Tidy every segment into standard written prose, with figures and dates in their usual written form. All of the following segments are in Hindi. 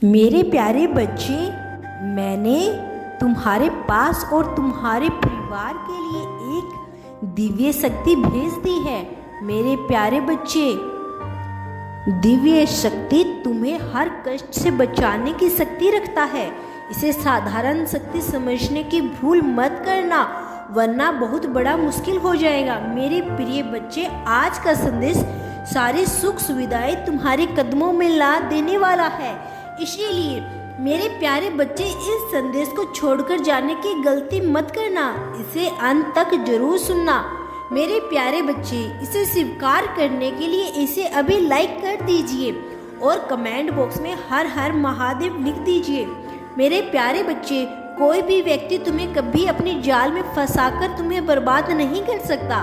मेरे प्यारे बच्चे, मैंने तुम्हारे पास और तुम्हारे परिवार के लिए एक दिव्य शक्ति भेज दी है। मेरे प्यारे बच्चे, दिव्य शक्ति तुम्हें हर कष्ट से बचाने की शक्ति रखता है। इसे साधारण शक्ति समझने की भूल मत करना, वरना बहुत बड़ा मुश्किल हो जाएगा। मेरे प्रिय बच्चे, आज का संदेश सारी सुख सुविधाएं तुम्हारे कदमों में ला देने वाला है। इसीलिए मेरे प्यारे बच्चे, इस संदेश को छोड़कर जाने की गलती मत करना। इसे अंत तक जरूर सुनना। मेरे प्यारे बच्चे, इसे स्वीकार करने के लिए इसे अभी लाइक कर दीजिए और कमेंट बॉक्स में हर हर महादेव लिख दीजिए। मेरे प्यारे बच्चे, कोई भी व्यक्ति तुम्हें कभी अपने जाल में फंसाकर तुम्हें बर्बाद नहीं कर सकता।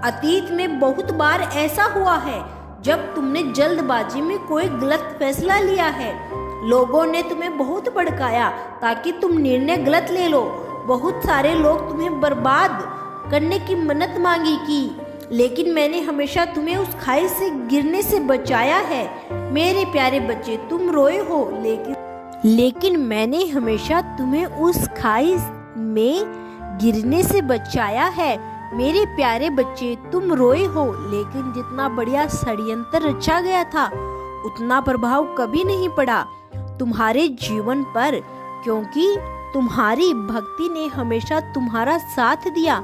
अतीत में बहुत बार ऐसा हुआ है जब तुमने जल्दबाजी में कोई गलत फैसला लिया है। लोगों ने तुम्हें बहुत भड़काया ताकि तुम निर्णय गलत ले लो। बहुत सारे लोग तुम्हें बर्बाद करने की मन्नत मांगी की, लेकिन मैंने हमेशा तुम्हें उस खाई से गिरने से बचाया है। मेरे प्यारे बच्चे, तुम रोए हो, लेकिन मैंने हमेशा तुम्हें उस खाई में गिरने से बचाया है। मेरे प्यारे बच्चे, तुम रोए हो, लेकिन जितना बढ़िया षड्यंत्र रचा गया था उतना प्रभाव कभी नहीं पड़ा तुम्हारे जीवन पर, क्योंकि तुम्हारी भक्ति ने हमेशा तुम्हारा साथ दिया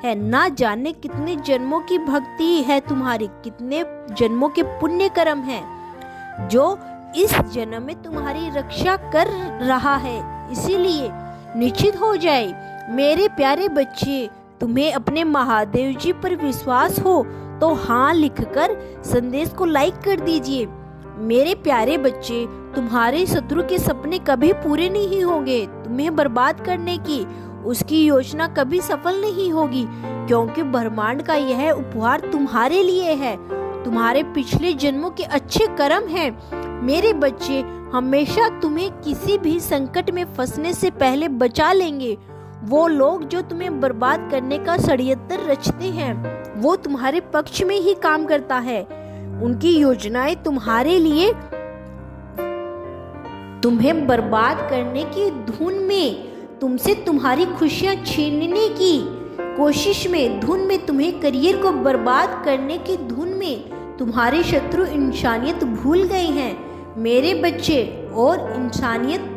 है। ना जाने कितने जन्मों की भक्ति है तुम्हारी, कितने जन्मों के पुण्य कर्म हैं जो इस जन्म में तुम्हारी रक्षा कर रहा है। इसीलिए निश्चित हो जाए मेरे प्यारे बच्चे, तुम्हें अपने महादेव जी पर विश्वास हो तो हाँ लिखकर संदेश को लाइक कर दीजिए। मेरे प्यारे बच्चे, तुम्हारे शत्रु के सपने कभी पूरे नहीं होंगे। तुम्हें बर्बाद करने की उसकी योजना कभी सफल नहीं होगी, क्योंकि ब्रह्मांड का यह उपहार तुम्हारे लिए है। तुम्हारे पिछले जन्मों के अच्छे कर्म हैं। मेरे बच्चे हमेशा तुम्हें किसी भी संकट में फंसने से पहले बचा लेंगे। वो लोग जो तुम्हें बर्बाद करने का षड्यंत्र रचते हैं, वो तुम्हारे पक्ष में ही काम करता है। उनकी योजनाएं तुम्हारे लिए तुम्हें बर्बाद करने की धुन में, तुमसे तुम्हारी खुशियां छीनने की कोशिश में, धुन में तुम्हें करियर को बर्बाद करने की धुन में तुम्हारे शत्रु इंसानियत भूल गए हैं मेरे बच्चे। और इंसानियत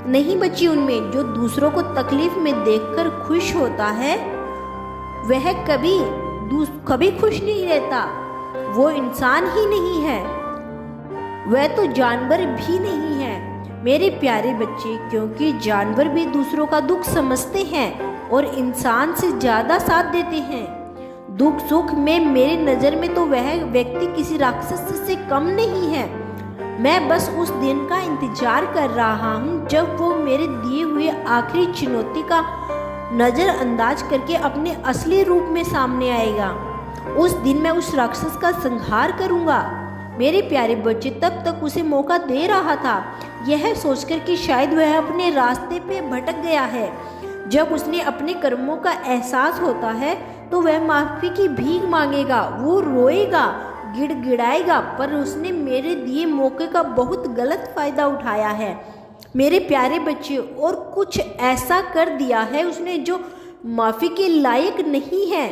नहीं बची उनमें। जो दूसरों को तकलीफ में देखकर खुश होता है वह कभी खुश नहीं रहता। वो इंसान ही नहीं है, वह तो जानवर भी नहीं है मेरे प्यारे बच्चे, क्योंकि जानवर भी दूसरों का दुख समझते हैं और इंसान से ज्यादा साथ देते हैं। दुख सुख में मेरे नज़र में तो वह व्यक्ति किसी राक्षस से कम नहीं है। मैं बस उस दिन का इंतजार कर रहा हूँ जब वो मेरे दिए हुए आखिरी चुनौती का नज़रअंदाज करके अपने असली रूप में सामने आएगा। उस दिन मैं उस राक्षस का संहार करूंगा। मेरे प्यारे बच्चे, तब तक उसे मौका दे रहा था, यह सोचकर कि शायद वह अपने रास्ते पे भटक गया है। जब उसने अपने कर्मों का एहसास होता है तो वह माफी की भीख मांगेगा, वो रोएगा, गिड़गिड़ाएगा, पर उसने मेरे दिए मौके का बहुत गलत फायदा उठाया है मेरे प्यारे बच्चे, और कुछ ऐसा कर दिया है उसने जो माफी के लायक नहीं है।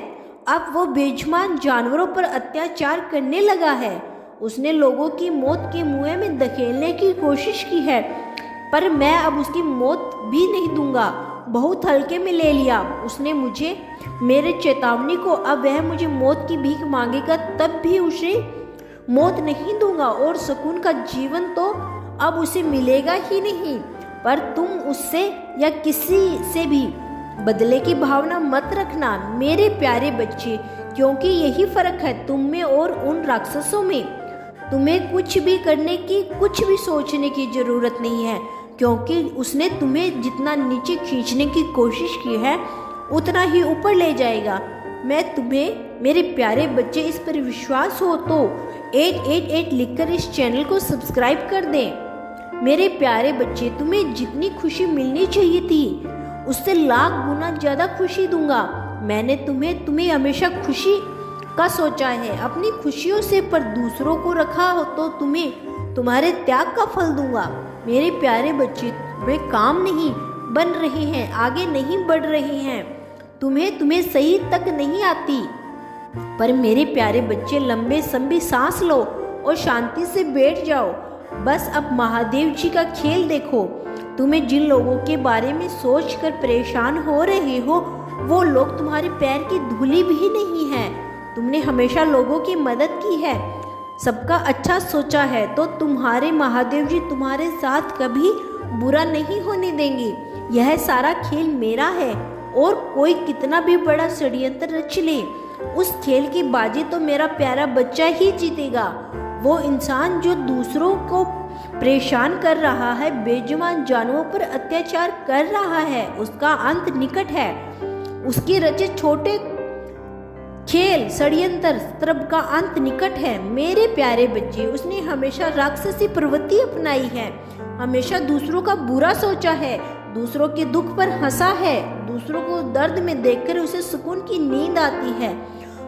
अब वो बेजुबान जानवरों पर अत्याचार करने लगा है। उसने लोगों की मौत के मुंह में धकेलने की कोशिश की है, पर मैं अब उसकी मौत भी नहीं दूंगा। बहुत हल्के में ले लिया उसने मुझे, मेरे चेतावनी को। अब वह मुझे मौत की भीख मांगेगा तब भी उसे मौत नहीं दूंगा, और सुकून का जीवन तो अब उसे मिलेगा ही नहीं। पर तुम उससे या किसी से भी बदले की भावना मत रखना मेरे प्यारे बच्चे, क्योंकि यही फर्क है तुम में और उन राक्षसों में। तुम्हें कुछ भी करने की, कुछ भी सोचने की जरूरत नहीं है, क्योंकि उसने तुम्हें जितना नीचे खींचने की कोशिश की है उतना ही ऊपर ले जाएगा। मैं तुम्हें मेरे प्यारे बच्चे, इस पर विश्वास हो तो 888 लिखकर इस चैनल को सब्सक्राइब कर दें। मेरे प्यारे बच्चे, तुम्हें जितनी खुशी मिलनी चाहिए थी उससे लाख गुना ज्यादा खुशी दूंगा। मैंने तुम्हें हमेशा खुशी का सोचा है, अपनी खुशियों से, पर दूसरों को रखा हो तो तुम्हें तुम्हारे त्याग का फल दूंगा। मेरे प्यारे बच्चे, वे काम नहीं बन रहे हैं, आगे नहीं बढ़ रहे हैं, तुम्हें सही तक नहीं आती। पर मेरे प्यारे बच्चे, लंबे लंबी सांस लो और शांति से बैठ जाओ। बस अब महादेव जी का खेल देखो। तुम्हें जिन लोगों के बारे में सोचकर परेशान हो रहे हो, वो लोग तुम्हारे पैर की धूली भी नहीं है। तुमने हमेशा लोगों की मदद की है, सबका अच्छा सोचा है, तो तुम्हारे महादेव जी तुम्हारे साथ कभी बुरा नहीं होने देंगे। यह सारा खेल मेरा है, और कोई कितना भी बड़ा षड्यंत्र रच ले, उस खेल की बाजी तो मेरा प्यारा बच्चा ही जीतेगा। वो इंसान जो दूसरों को परेशान कर रहा है, बेजुबान जानवरों पर अत्याचार कर रहा है, उसका अंत निकट है। उसके रचे छोटे खेल षड्यंत्र सब का अंत निकट है। मेरे प्यारे बच्चे, उसने हमेशा राक्षसी प्रवृत्ति अपनाई है, हमेशा दूसरों का बुरा सोचा है, दूसरों के दुख पर हंसा है, दूसरों को दर्द में देखकर उसे सुकून की नींद आती है,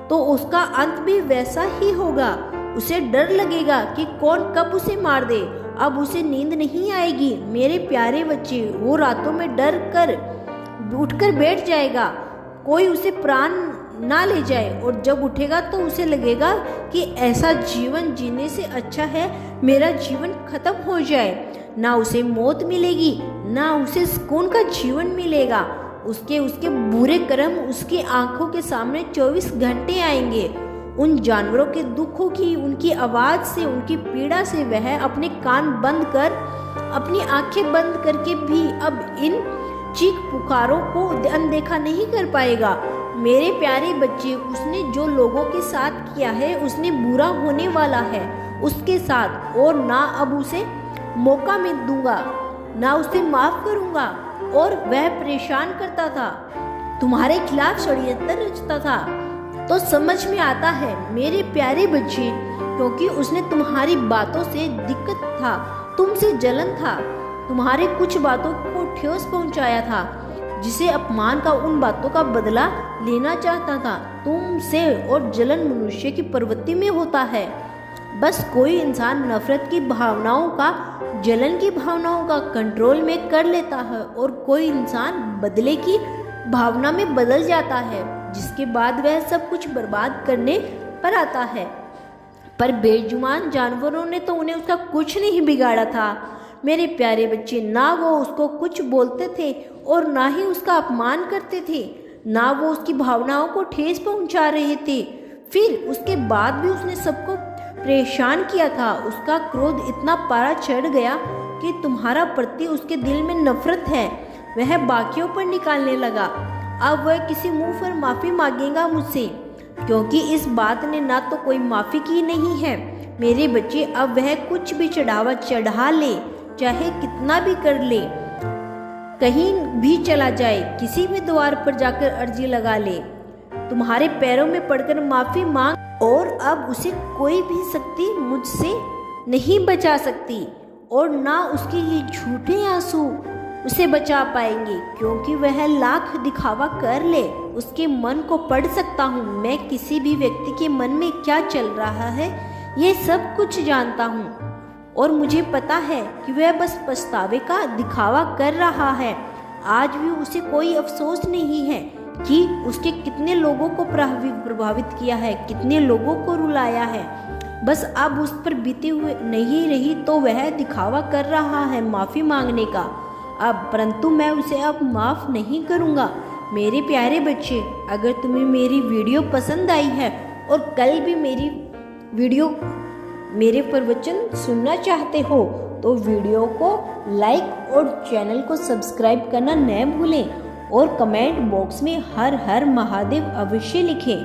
तो उसका अंत भी वैसा ही होगा। उसे डर लगेगा कि कौन कब उसे मार दे। अब उसे नींद नहीं आएगी। मेरे प्यारे बच्चे, वो रातों में डर कर उठकर बैठ जाएगा, कोई उसे प्राण ना ले जाए, और जब उठेगा तो उसे लगेगा कि ऐसा जीवन जीने से अच्छा है मेरा जीवन खत्म हो जाए। ना उसे मौत मिलेगी, ना उसे सुकून का जीवन मिलेगा। उसके बुरे कर्म उसकी आंखों के सामने 24 घंटे आएंगे। उन जानवरों के दुखों की, उनकी आवाज़ से, उनकी पीड़ा से वह अपने कान बंद कर, अपनी आंखें बंद करके भी अब इन चीख पुकारों को अनदेखा नहीं कर पाएगा। मेरे प्यारे बच्चे, उसने जो लोगों के साथ किया है, उसने बुरा होने वाला है उसके साथ, और ना अब उसे मौका मैं दूंगा, ना उसे माफ करूंगा। और वह परेशान करता था, तुम्हारे खिलाफ षड्यंत्र रचता था, तो समझ में आता है मेरे प्यारे बच्चे, क्योंकि उसने तुम्हारी बातों से दिक्कत था, तुमसे जलन था, तुम्हारे कुछ बातों को ठेस पहुंचाया था, जिसे अपमान का उन बातों का बदला लेना चाहता था तुमसे। और जलन मनुष्य की प्रवृत्ति में होता है। बस कोई इंसान नफरत की भावनाओं का, जलन की भावनाओं का कंट्रोल में कर लेता है, और कोई इंसान बदले की भावना में बदल जाता है, जिसके बाद वह सब कुछ बर्बाद करने पर आता है। पर बेजुबान जानवरों ने तो उन्हें उसका कुछ नहीं बिगाड़ा था। मेरे प्यारे बच्चे, ना वो उसको कुछ बोलते थे और ना ही उसका अपमान करते थे, ना वो उसकी भावनाओं को ठेस पहुंचा रहे थे। फिर उसके बाद भी उसने सबको परेशान किया था। उसका क्रोध इतना पारा चढ़ गया कि तुम्हारा प्रति उसके दिल में नफरत है, वह बाकियों पर निकालने लगा। अब वह किसी मुंह पर माफ़ी मांगेगा मुझसे, क्योंकि इस बात ने ना तो कोई माफ़ी की नहीं है। मेरे बच्चे, अब वह कुछ भी चढ़ावा चढ़ा ले, चाहे कितना भी कर ले, कहीं भी चला जाए, किसी भी द्वार पर जाकर अर्जी लगा ले, तुम्हारे पैरों में पड़कर माफ़ी मांग, और अब उसे कोई भी शक्ति मुझसे नहीं बचा सकती, और ना उसके ये झूठे आंसू उसे बचा पाएंगे, क्योंकि वह लाख दिखावा कर ले, उसके मन को पढ़ सकता हूँ मैं। किसी भी व्यक्ति के मन में क्या चल रहा है, ये सब कुछ जानता हूँ, और मुझे पता है कि वह बस पछतावे का दिखावा कर रहा है। आज भी उसे कोई अफसोस नहीं है कि उसके कितने लोगों को प्रभावित किया है, कितने लोगों को रुलाया है। बस अब उस पर बीते हुए नहीं रही तो वह दिखावा कर रहा है माफ़ी मांगने का अब, परंतु मैं उसे अब माफ़ नहीं करूँगा। मेरे प्यारे बच्चे, अगर तुम्हें मेरी वीडियो पसंद आई है और कल भी मेरे प्रवचन सुनना चाहते हो, तो वीडियो को लाइक और चैनल को सब्सक्राइब करना न भूलें, और कमेंट बॉक्स में हर हर महादेव अवश्य लिखें।